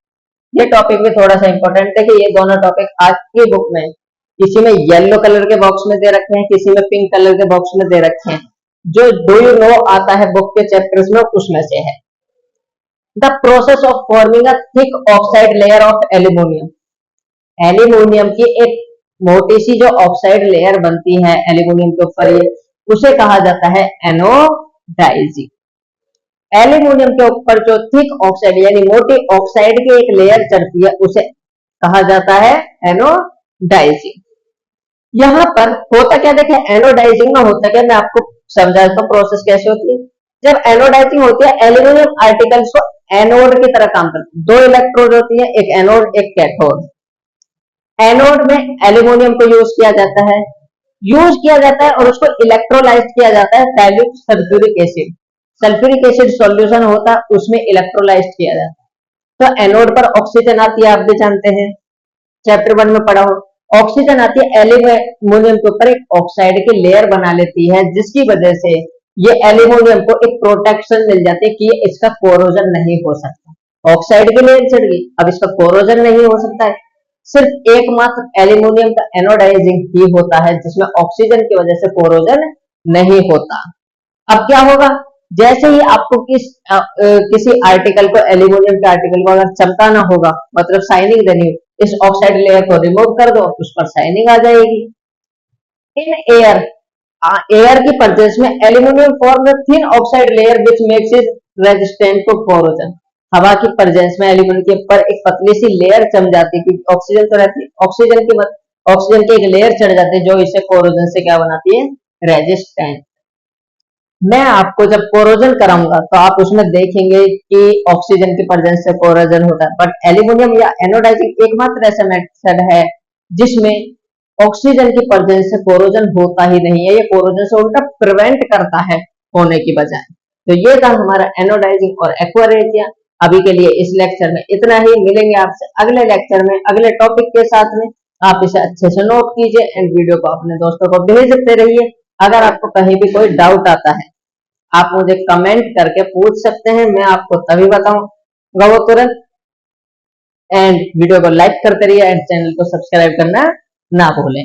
ये टॉपिक भी थोड़ा सा इंपॉर्टेंट है कि ये दोनों टॉपिक आज की बुक में किसी में येलो कलर के बॉक्स में दे रखे हैं, किसी में पिंक कलर के बॉक्स में दे रखे हैं। जो डू यू नो आता है बुक के चैप्टर्स में, उसमें से है। The process of forming a thick oxide layer of aluminium, aluminium की एक मोटी सी जो ऑक्साइड लेयर बनती है एल्यूमिनियम के ऊपर, ये उसे कहा जाता है एनोडाइजिंग। एल्यूमिनियम के ऊपर जो थिक ऑक्साइड यानी मोटी ऑक्साइड की एक लेयर चढ़ती है उसे कहा जाता है एनोडाइजिंग। यहाँ पर होता क्या, देखें एनोडाइजिंग में होता क्या, मैं आपको समझाता हूँ प्रोसेस कैसे होती है। जब एनोडाइजिंग होती है, एल्यूमिनियम आर्टिकल्स को एनोड की तरह काम करते हैं। दो इलेक्ट्रोड होती है, एक एनोड एक कैथोड। एनोड में एल्यूमिनियम को यूज किया जाता है और उसको इलेक्ट्रोलाइज किया जाता है dilute sulphuric acid. Sulphuric acid solution होता है, उसमें इलेक्ट्रोलाइज किया जाता है। तो एनोड पर ऑक्सीजन आती है, आप भी जानते हैं, चैप्टर 1 में पढ़ा हो। ऑक्सीजन आती है, एल्यूमिनियम के ऊपर एक ऑक्साइड की लेयर बना लेती है, जिसकी वजह से ये एल्यूमिनियम को एक प्रोटेक्शन मिल जाती है कि इसका कोरोजन नहीं हो सकता। ऑक्साइड की लेयर चढ़ गई, अब इसका कोरोजन नहीं हो सकता है। सिर्फ एकमात्र एल्यूमिनियम का एनोडाइजिंग ही होता है जिसमें ऑक्सीजन की वजह से कोरोजन नहीं होता। अब क्या होगा, जैसे ही आपको किसी आर्टिकल को, एल्यूमिनियम के आर्टिकल को अगर चमकाना होगा, मतलब शाइनिंग देनी, इस ऑक्साइड लेयर को रिमूव कर दो, उस पर शाइनिंग आ जाएगी। इन एयर, एयर की प्रेजेंस में aluminium form thin oxide layer which makes it resistant to corrosion. हवा की प्रेजेंस में एल्यूमिनियम के ऊपर एक पतली सी लेयर जम जाती है, क्योंकि ऑक्सीजन तो रहती है, ऑक्सीजन की एक लेयर चढ़ जाती है जो इसे कोरोजन से क्या बनाती है, रेजिस्टेंट। मैं आपको जब कोरोजन कराऊंगा तो आप उसमें देखेंगे कि ऑक्सीजन की प्रेजेंस से कोरोजन होता है, बट एल्यूमिनियम या एनोडाइजिंग एकमात्र ऐसा मेथड है जिसमें ऑक्सीजन की प्रेजेंस से कोरोजन होता ही नहीं है, ये कोरोजन से उल्टा प्रिवेंट करता है होने की बजाय। तो ये था हमारा एनोडाइजिंग और एक्वारेजिया। अभी के लिए इस लेक्चर में इतना ही, मिलेंगे आपसे अगले लेक्चर में अगले टॉपिक के साथ में। आप इसे अच्छे से नोट कीजिए एंड वीडियो को अपने दोस्तों को भेजते रहिए। अगर आपको कहीं भी कोई डाउट आता है, आप मुझे कमेंट करके पूछ सकते हैं, मैं आपको तभी बताऊंगा वो तुरंत। एंड वीडियो को लाइक करते रहिए एंड चैनल को सब्सक्राइब करना ना भूलें।